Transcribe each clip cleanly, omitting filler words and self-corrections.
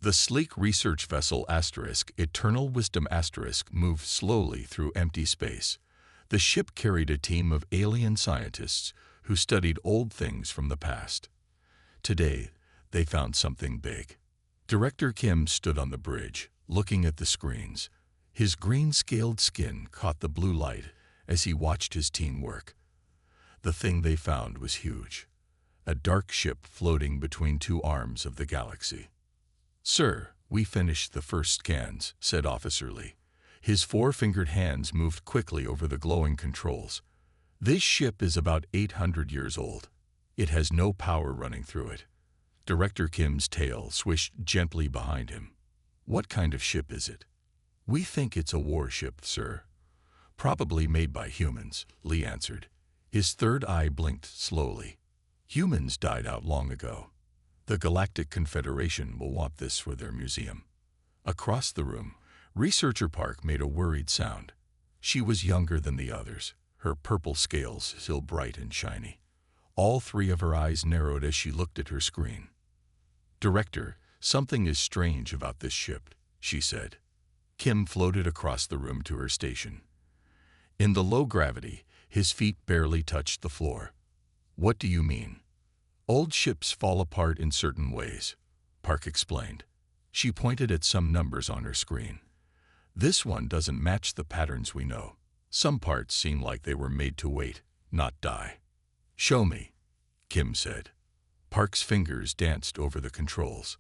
The sleek research vessel Eternal Wisdom moved slowly through empty space. The ship carried a team of alien scientists who studied old things from the past. Today, they found something big. Director Kim stood on the bridge, looking at the screens. His green-scaled skin caught the blue light as he watched his team work. The thing they found was huge. A dark ship floating between two arms of the galaxy. "Sir, we finished the first scans," said Officer Lee. His four-fingered hands moved quickly over the glowing controls. "This ship is about 800 years old. It has no power running through it." Director Kim's tail swished gently behind him. "What kind of ship is it?" "We think it's a warship, sir. Probably made by humans," Lee answered. His third eye blinked slowly. "Humans died out long ago. The Galactic Confederation will want this for their museum." Across the room, Researcher Park made a worried sound. She was younger than the others, her purple scales still bright and shiny. All three of her eyes narrowed as she looked at her screen. "Director, something is strange about this ship," she said. Kim floated across the room to her station. In the low gravity, his feet barely touched the floor. "What do you mean?" "Old ships fall apart in certain ways," Park explained. She pointed at some numbers on her screen. "This one doesn't match the patterns we know. Some parts seem like they were made to wait, not die." "Show me," Kim said. Park's fingers danced over the controls.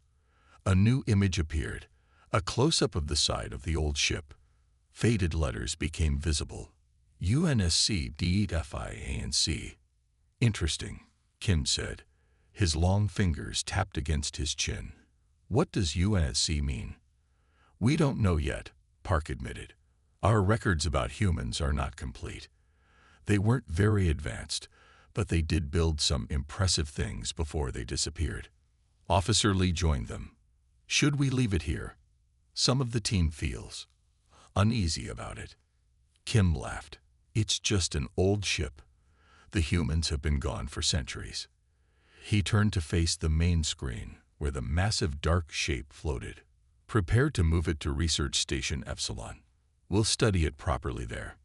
A new image appeared, a close-up of the side of the old ship. Faded letters became visible. UNSC DFI. "Interesting," Kim said. His long fingers tapped against his chin. "What does UNSC mean?" "We don't know yet," Park admitted. "Our records about humans are not complete. They weren't very advanced, but they did build some impressive things before they disappeared." Officer Lee joined them. "Should we leave it here?" Some of the team feels uneasy about it. Kim laughed. "It's just an old ship. The humans have been gone for centuries." He turned to face the main screen, where the massive dark shape floated. "Prepare to move it to Research Station Epsilon. We'll study it properly there."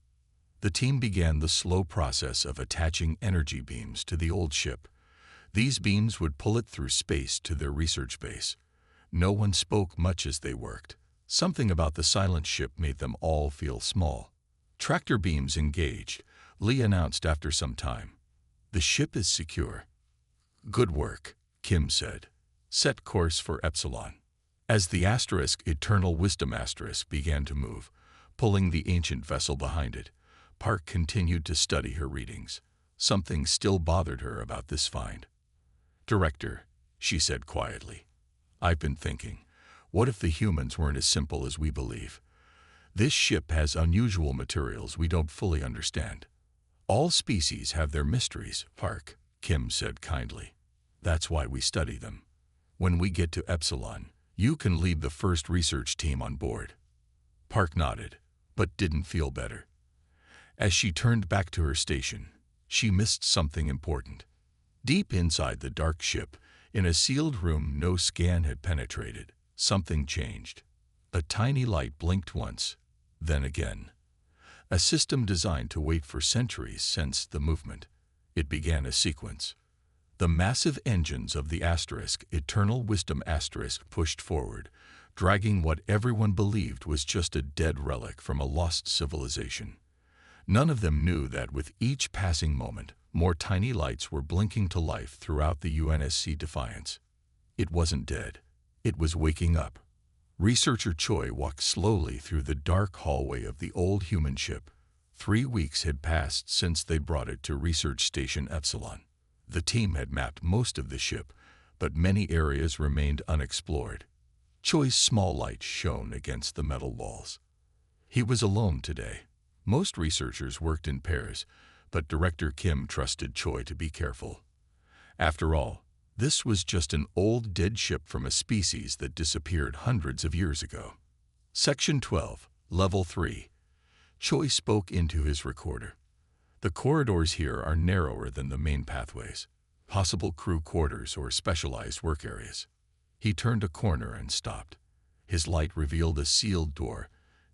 The team began the slow process of attaching energy beams to the old ship. These beams would pull it through space to their research base. No one spoke much as they worked. Something about the silent ship made them all feel small. "Tractor beams engaged," Lee announced after some time. "The ship is secure." "Good work," Kim said. "Set course for Epsilon." As the Eternal Wisdom began to move, pulling the ancient vessel behind it, Park continued to study her readings. Something still bothered her about this find. "Director," she said quietly, "I've been thinking, what if the humans weren't as simple as we believe? This ship has unusual materials we don't fully understand." "All species have their mysteries, Park," Kim said kindly. "That's why we study them. When we get to Epsilon, you can lead the first research team on board." Park nodded, but didn't feel better. As she turned back to her station, she missed something important. Deep inside the dark ship, in a sealed room no scan had penetrated, something changed. A tiny light blinked once, then again. A system designed to wait for centuries sensed the movement. It began a sequence. The massive engines of the Eternal Wisdom pushed forward, dragging what everyone believed was just a dead relic from a lost civilization. None of them knew that with each passing moment, more tiny lights were blinking to life throughout the UNSC Defiance. It wasn't dead. It was waking up. Researcher Choi walked slowly through the dark hallway of the old human ship. 3 weeks had passed since they brought it to Research Station Epsilon. The team had mapped most of the ship, but many areas remained unexplored. Choi's small light shone against the metal walls. He was alone today. Most researchers worked in pairs, but Director Kim trusted Choi to be careful. After all, this was just an old dead ship from a species that disappeared hundreds of years ago. Section 12, Level 3. Choi spoke into his recorder. "The corridors here are narrower than the main pathways, possible crew quarters or specialized work areas. He turned a corner and stopped. His light revealed a sealed door,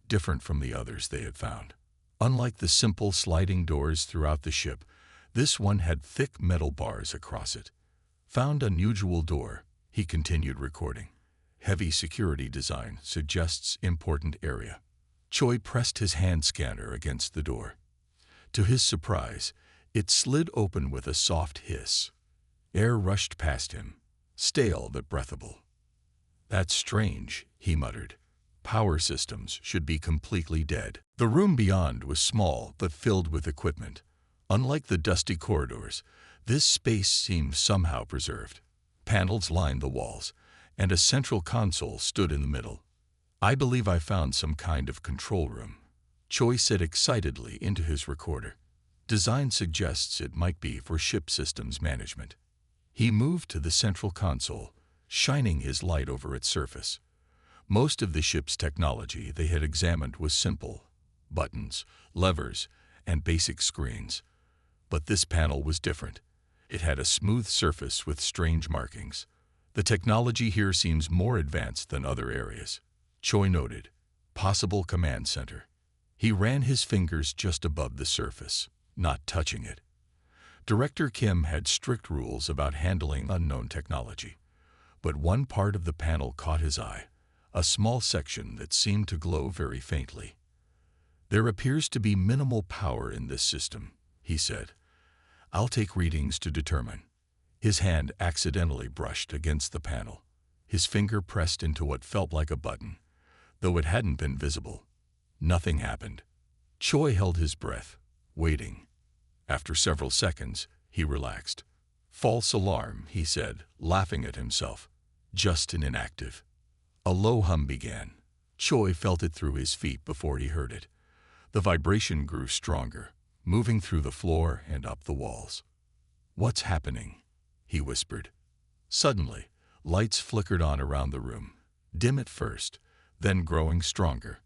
different from the others they had found. Unlike the simple sliding doors throughout the ship, this one had thick metal bars across it. Found unusual door, he continued recording. Heavy security design suggests important area. Choi pressed his hand scanner against the door. To his surprise, it slid open with a soft hiss. Air rushed past him, stale but breathable. "That's strange," he muttered. "Power systems should be completely dead." The room beyond was small but filled with equipment. Unlike the dusty corridors, this space seemed somehow preserved. Panels lined the walls, and a central console stood in the middle. "I believe I found some kind of control room," Choi said excitedly into his recorder. Design suggests it might be for ship systems management. He moved to the central console, shining his light over its surface. Most of the ship's technology they had examined was simple: buttons, levers, and basic screens. But this panel was different. It had a smooth surface with strange markings. "The technology here seems more advanced than other areas," Choi noted. "Possible command center." He ran his fingers just above the surface, not touching it. Director Kim had strict rules about handling unknown technology. But one part of the panel caught his eye, a small section that seemed to glow very faintly. "There appears to be minimal power in this system," he said. "I'll take readings to determine." His hand accidentally brushed against the panel. His finger pressed into what felt like a button, though it hadn't been visible. Nothing happened. Choi held his breath, waiting. After several seconds, he relaxed. "False alarm," he said, laughing at himself. "Just an inactive." A low hum began. Choi felt it through his feet before he heard it. The vibration grew stronger, moving through the floor and up the walls. "What's happening?" he whispered. Suddenly, lights flickered on around the room, dim at first, then growing stronger.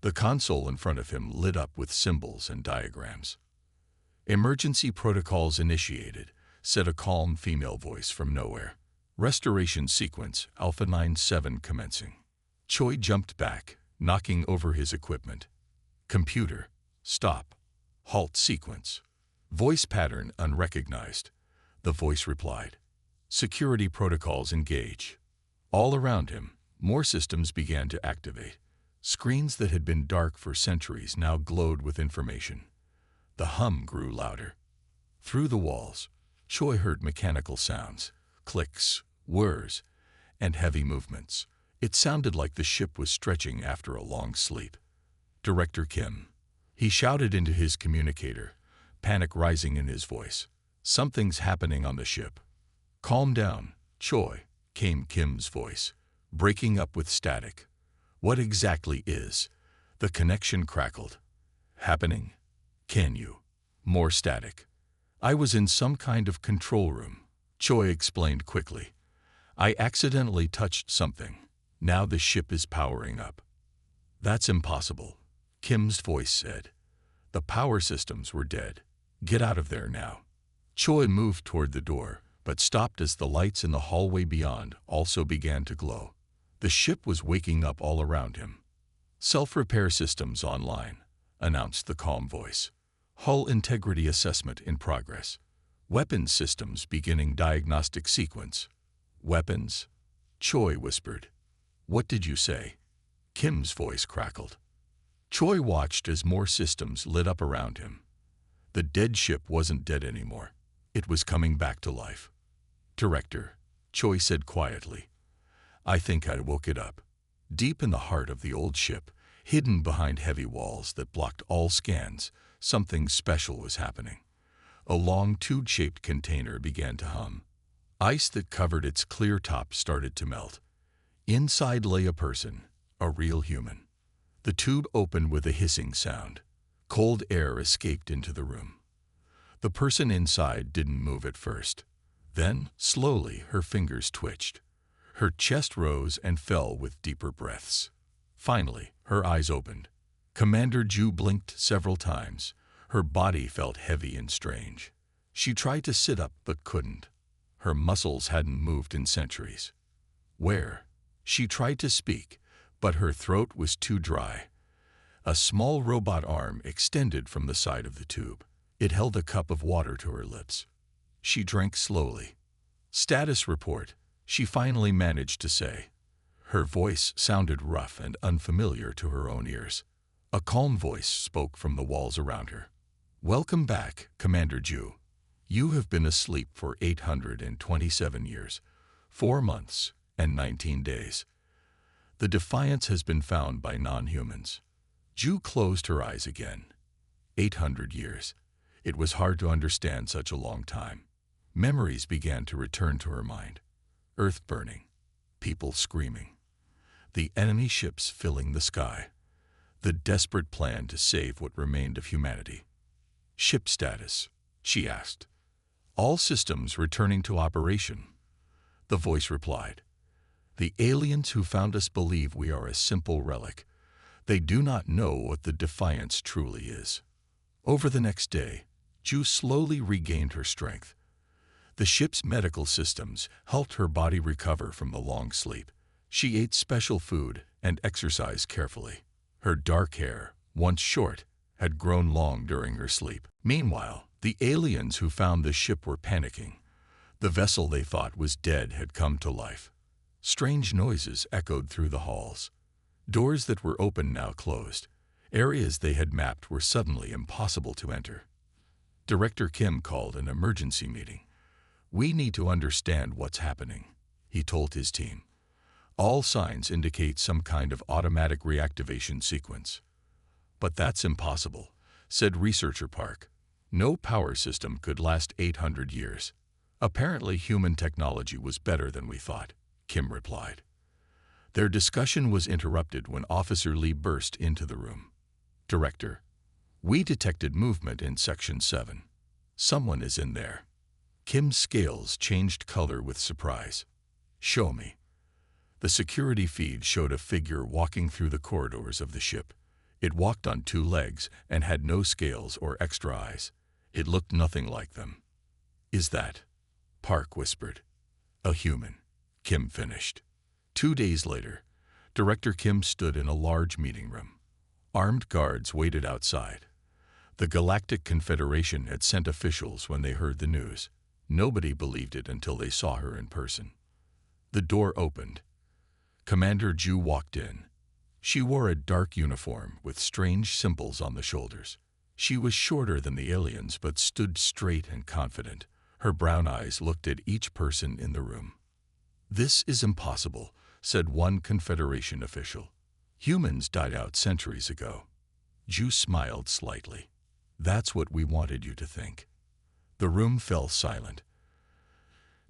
The console in front of him lit up with symbols and diagrams. "Emergency protocols initiated," said a calm female voice from nowhere. "Restoration sequence, Alpha 97 commencing." Choi jumped back, knocking over his equipment. "Computer, stop. Halt sequence." Voice pattern unrecognized. The voice replied. "Security protocols engage." All around him, more systems began to activate. Screens that had been dark for centuries now glowed with information. The hum grew louder. Through the walls, Choi heard mechanical sounds, clicks, whirs, and heavy movements. It sounded like the ship was stretching after a long sleep. "Director Kim." He shouted into his communicator, panic rising in his voice. "Something's happening on the ship." "Calm down, Choi," came Kim's voice, breaking up with static. "What exactly is?" The connection crackled. "Happening? Can you?" More static. "I was in some kind of control room," Choi explained quickly. "I accidentally touched something. Now the ship is powering up." "That's impossible," Kim's voice said. "The power systems were dead. Get out of there now." Choi moved toward the door, but stopped as the lights in the hallway beyond also began to glow. The ship was waking up all around him. "Self-repair systems online," announced the calm voice. "Hull integrity assessment in progress. Weapons systems beginning diagnostic sequence." "Weapons?" Choi whispered. "What did you say?" Kim's voice crackled. Choi watched as more systems lit up around him. The dead ship wasn't dead anymore. It was coming back to life. "Director," Choi said quietly, "I think I woke it up." Deep in the heart of the old ship, hidden behind heavy walls that blocked all scans, something special was happening. A long tube-shaped container began to hum. Ice that covered its clear top started to melt. Inside lay a person, a real human. The tube opened with a hissing sound. Cold air escaped into the room. The person inside didn't move at first. Then, slowly, her fingers twitched. Her chest rose and fell with deeper breaths. Finally, her eyes opened. Commander Ju blinked several times. Her body felt heavy and strange. She tried to sit up but couldn't. Her muscles hadn't moved in centuries. Where? She tried to speak, but her throat was too dry. A small robot arm extended from the side of the tube. It held a cup of water to her lips. She drank slowly. "Status report," she finally managed to say. Her voice sounded rough and unfamiliar to her own ears. A calm voice spoke from the walls around her. "Welcome back, Commander Ju. You have been asleep for 827 years, 4 months, and 19 days. The Defiance has been found by non-humans." Ju closed her eyes again. 800 years. It was hard to understand such a long time. Memories began to return to her mind. Earth burning. People screaming. The enemy ships filling the sky. The desperate plan to save what remained of humanity. "Ship status?" she asked. "All systems returning to operation." The voice replied. "The aliens who found us believe we are a simple relic. They do not know what the Defiance truly is." Over the next day, Ju slowly regained her strength. The ship's medical systems helped her body recover from the long sleep. She ate special food and exercised carefully. Her dark hair, once short, had grown long during her sleep. Meanwhile, the aliens who found the ship were panicking. The vessel they thought was dead had come to life. Strange noises echoed through the halls. Doors that were open now closed. Areas they had mapped were suddenly impossible to enter. Director Kim called an emergency meeting. "We need to understand what's happening," he told his team. "All signs indicate some kind of automatic reactivation sequence." "But that's impossible," said researcher Park. "No power system could last 800 years. Apparently human technology was better than we thought," Kim replied. Their discussion was interrupted when Officer Lee burst into the room. "Director, we detected movement in Section 7. Someone is in there." Kim's scales changed color with surprise. "Show me." The security feed showed a figure walking through the corridors of the ship. It walked on 2 legs and had no scales or extra eyes. It looked nothing like them. "Is that?" Park whispered. "A human," Kim finished. 2 days later, Director Kim stood in a large meeting room. Armed guards waited outside. The Galactic Confederation had sent officials when they heard the news. Nobody believed it until they saw her in person. The door opened. Commander Ju walked in. She wore a dark uniform with strange symbols on the shoulders. She was shorter than the aliens but stood straight and confident. Her brown eyes looked at each person in the room. "This is impossible," said one Confederation official. "Humans died out centuries ago." Ju smiled slightly. "That's what we wanted you to think." The room fell silent.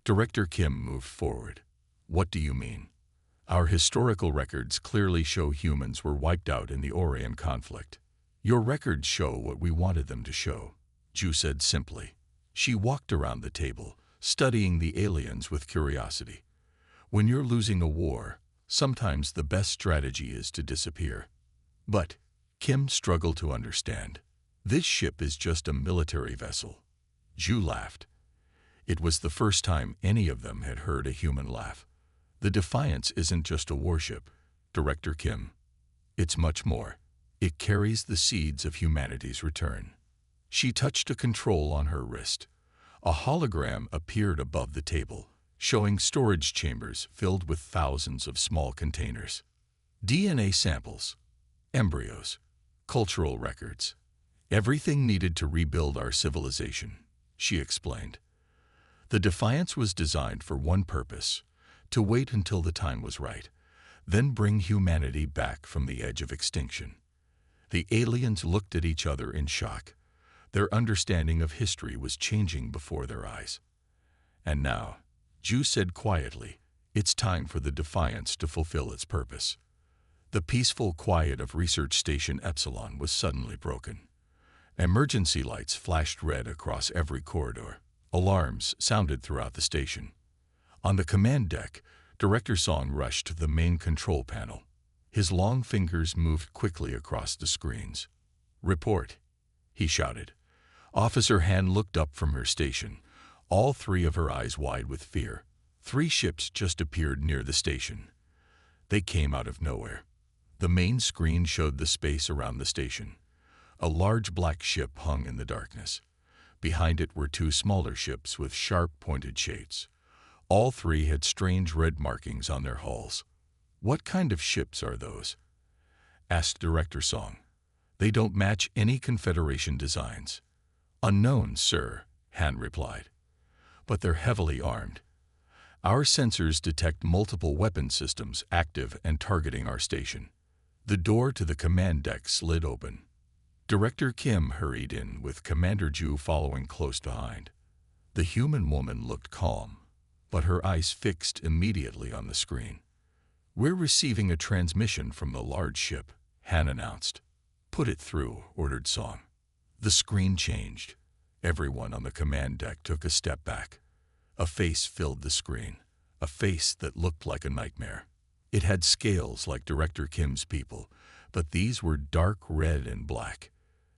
Director Kim moved forward. "What do you mean?" "Our historical records clearly show humans were wiped out in the Orion conflict." "Your records show what we wanted them to show," Ju said simply. She walked around the table, studying the aliens with curiosity. "When you're losing a war, sometimes the best strategy is to disappear." "But," Kim struggled to understand, "this ship is just a military vessel." Ju laughed. It was the first time any of them had heard a human laugh. "The Defiance isn't just a warship, Director Kim. It's much more. It carries the seeds of humanity's return." She touched a control on her wrist. A hologram appeared above the table, showing storage chambers filled with thousands of small containers. DNA samples, embryos, cultural records. "Everything needed to rebuild our civilization," she explained. "The Defiance was designed for one purpose, to wait until the time was right, then bring humanity back from the edge of extinction." The aliens looked at each other in shock. Their understanding of history was changing before their eyes. "And now," Ju said quietly, "it's time for the Defiance to fulfill its purpose." The peaceful quiet of Research Station Epsilon was suddenly broken. Emergency lights flashed red across every corridor. Alarms sounded throughout the station. On the command deck, Director Song rushed to the main control panel. His long fingers moved quickly across the screens. "Report," he shouted. Officer Han looked up from her station, all 3 of her eyes wide with fear. 3 ships just appeared near the station. They came out of nowhere. The main screen showed the space around the station. A large black ship hung in the darkness. Behind it were 2 smaller ships with sharp, pointed shades. All 3 had strange red markings on their hulls. "What kind of ships are those?" asked Director Song. "They don't match any Confederation designs." "Unknown, sir," Han replied. "But they're heavily armed. Our sensors detect multiple weapon systems active and targeting our station." The door to the command deck slid open. Director Kim hurried in, with Commander Ju following close behind. The human woman looked calm, but her eyes fixed immediately on the screen. "We're receiving a transmission from the large ship," Han announced. "Put it through," ordered Song. The screen changed. Everyone on the command deck took a step back. A face filled the screen, a face that looked like a nightmare. It had scales like Director Kim's people, but these were dark red and black.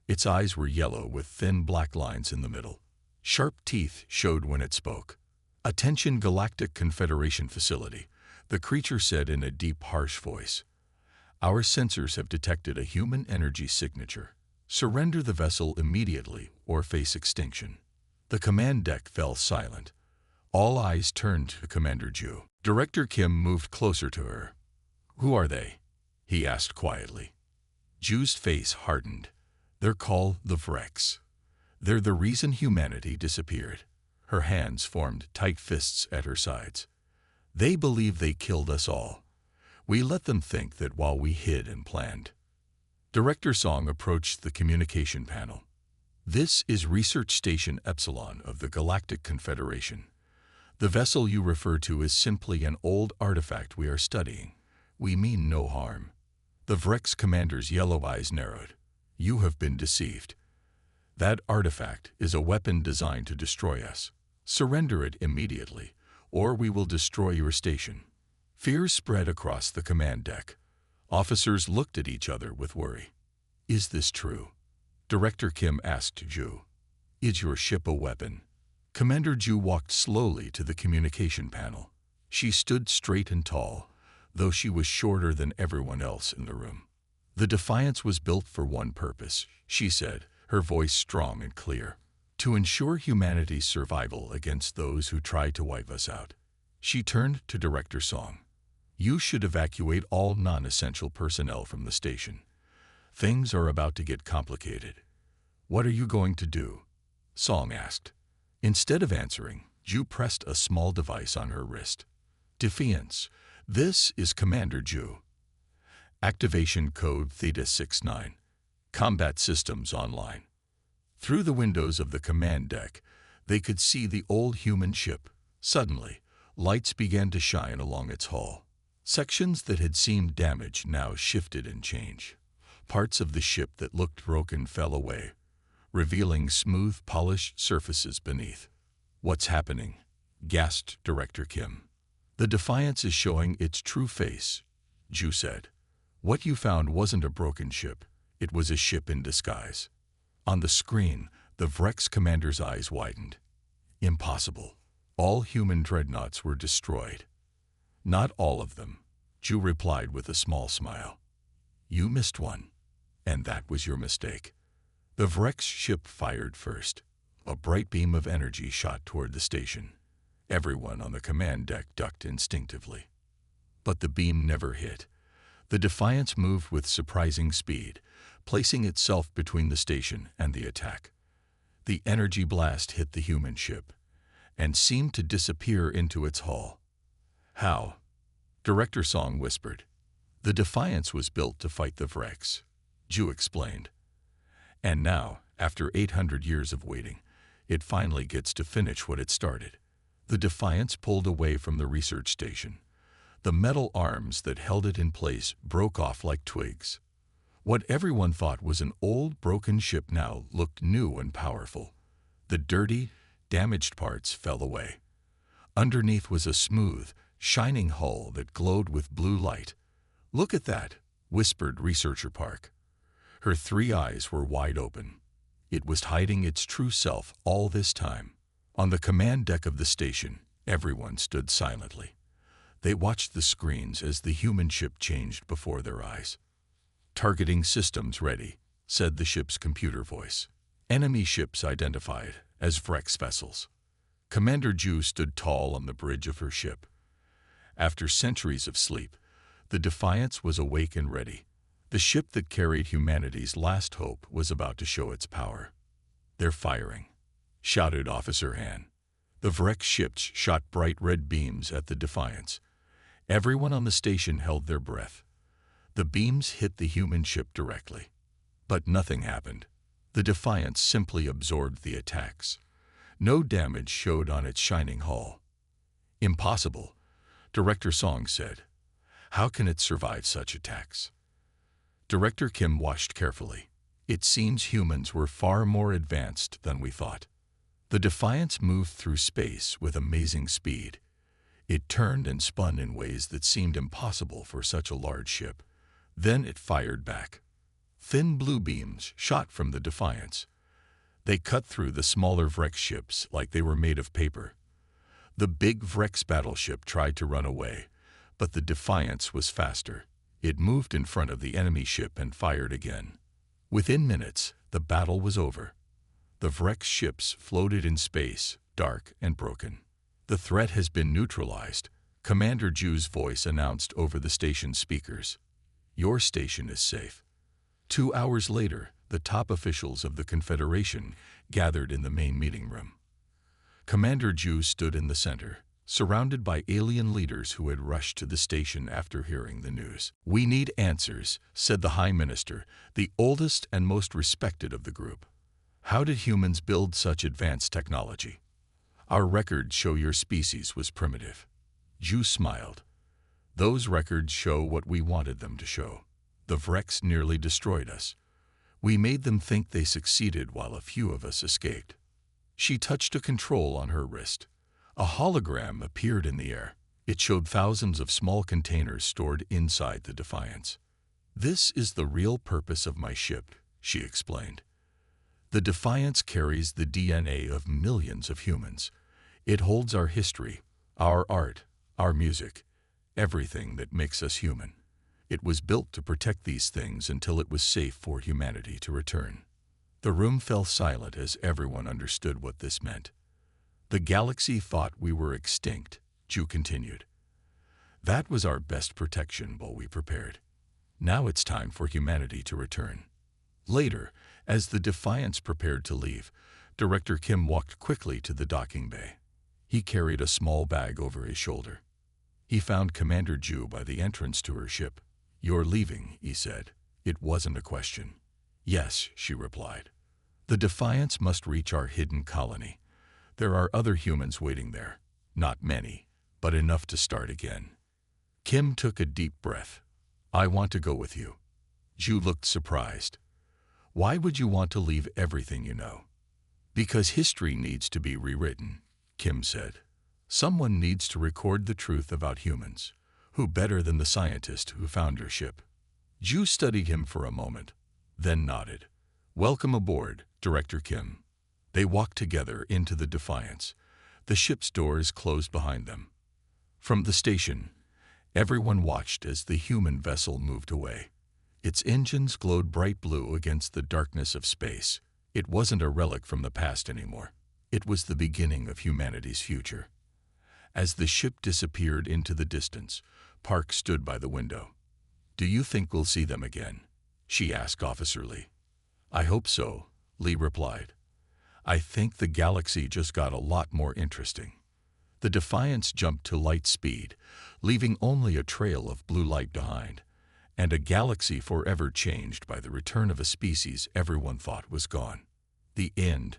Its eyes were yellow with thin black lines in the middle. Sharp teeth showed when it spoke. "Attention, Galactic Confederation facility," the creature said in a deep, harsh voice. "Our sensors have detected a human energy signature. Surrender the vessel immediately or face extinction." The command deck fell silent. All eyes turned to Commander Ju. Director Kim moved closer to her. "Who are they?" he asked quietly. Ju's face hardened. "They're called the Vrex. They're the reason humanity disappeared." Her hands formed tight fists at her sides. "They believe they killed us all. We let them think that while we hid and planned." Director Song approached the communication panel. "This is Research Station Epsilon of the Galactic Confederation. The vessel you refer to is simply an old artifact we are studying. We mean no harm." The Vrex commander's yellow eyes narrowed. "You have been deceived. That artifact is a weapon designed to destroy us. Surrender it immediately, or we will destroy your station." Fear spread across the command deck. Officers looked at each other with worry. "Is this true?" Director Kim asked Ju. "Is your ship a weapon?" Commander Ju walked slowly to the communication panel. She stood straight and tall, though she was shorter than everyone else in the room. "The Defiance was built for one purpose," she said, her voice strong and clear. "To ensure humanity's survival against those who try to wipe us out." She turned to Director Song. "You should evacuate all non-essential personnel from the station. Things are about to get complicated." "What are you going to do?" Song asked. Instead of answering, Ju pressed a small device on her wrist. "Defiance, this is Commander Ju. Activation code Theta-69. Combat systems online." Through the windows of the command deck, they could see the old human ship. Suddenly, lights began to shine along its hull. Sections that had seemed damaged now shifted and changed. Parts of the ship that looked broken fell away, revealing smooth, polished surfaces beneath. "What's happening?" gasped Director Kim. "The Defiance is showing its true face," Ju said. "What you found wasn't a broken ship. It was a ship in disguise." On the screen, the Vrex commander's eyes widened. "Impossible. All human dreadnoughts were destroyed." "Not all of them," Ju replied with a small smile. "You missed one, and that was your mistake." The Vrex ship fired first. A bright beam of energy shot toward the station. Everyone on the command deck ducked instinctively. But the beam never hit. The Defiance moved with surprising speed, placing itself between the station and the attack. The energy blast hit the human ship and seemed to disappear into its hull. "How?" Director Song whispered. "The Defiance was built to fight the Vrex," Ju explained. "And now, after 800 years of waiting, it finally gets to finish what it started." The Defiance pulled away from the research station. The metal arms that held it in place broke off like twigs. What everyone thought was an old, broken ship now looked new and powerful. The dirty, damaged parts fell away. Underneath was a smooth, shining hull that glowed with blue light. "Look at that," whispered Researcher Park. Her 3 eyes were wide open. It was hiding its true self all this time. On the command deck of the station, Everyone stood silently. They watched the screens as the human ship changed before their eyes. "Targeting systems ready," said the ship's computer voice. Enemy ships identified as Vrex vessels. Commander Ju stood tall on the bridge of her ship. After centuries of sleep, the Defiance was awake and ready. The ship that carried humanity's last hope was about to show its power. "They're firing," shouted Officer Han. The Vrex ships shot bright red beams at the Defiance. Everyone on the station held their breath. The beams hit the human ship directly. But nothing happened. The Defiance simply absorbed the attacks. No damage showed on its shining hull. "Impossible," Director Song said. "How can it survive such attacks?" Director Kim watched carefully. "It seems humans were far more advanced than we thought." The Defiance moved through space with amazing speed. It turned and spun in ways that seemed impossible for such a large ship. Then it fired back. Thin blue beams shot from the Defiance. They cut through the smaller Vrex ships like they were made of paper. The big Vrex battleship tried to run away, but the Defiance was faster. It moved in front of the enemy ship and fired again. Within minutes, the battle was over. The Vrex ships floated in space, dark and broken. "The threat has been neutralized," Commander Ju's voice announced over the station's speakers. "Your station is safe." 2 hours later, the top officials of the Confederation gathered in the main meeting room. Commander Ju stood in the center, surrounded by alien leaders who had rushed to the station after hearing the news. "We need answers," said the High Minister, the oldest and most respected of the group. "How did humans build such advanced technology? Our records show your species was primitive." Ju smiled. "Those records show what we wanted them to show. The Vrex nearly destroyed us. We made them think they succeeded while a few of us escaped." She touched a control on her wrist. A hologram appeared in the air. It showed thousands of small containers stored inside the Defiance. "This is the real purpose of my ship," she explained. "The Defiance carries the DNA of millions of humans. It holds our history, our art, our music, everything that makes us human. It was built to protect these things until it was safe for humanity to return." The room fell silent as everyone understood what this meant. "The galaxy thought we were extinct," Ju continued. "That was our best protection while we prepared. Now it's time for humanity to return." Later, as the Defiance prepared to leave, Director Kim walked quickly to the docking bay. He carried a small bag over his shoulder. He found Commander Ju by the entrance to her ship. "You're leaving," he said. It wasn't a question. "Yes," she replied. "The Defiance must reach our hidden colony. There are other humans waiting there. Not many, but enough to start again." Kim took a deep breath. "I want to go with you." Ju looked surprised. "Why would you want to leave everything you know?" "Because history needs to be rewritten," Kim said. "Someone needs to record the truth about humans. Who better than the scientist who found your ship?" Ju studied him for a moment, then nodded. "Welcome aboard, Director Kim." They walked together into the Defiance. The ship's doors closed behind them. From the station, everyone watched as the human vessel moved away. Its engines glowed bright blue against the darkness of space. It wasn't a relic from the past anymore. It was the beginning of humanity's future. As the ship disappeared into the distance, Park stood by the window. "Do you think we'll see them again?" she asked Officer Lee. "I hope so," Lee replied. "I think the galaxy just got a lot more interesting." The Defiance jumped to light speed, leaving only a trail of blue light behind, and a galaxy forever changed by the return of a species everyone thought was gone. The end.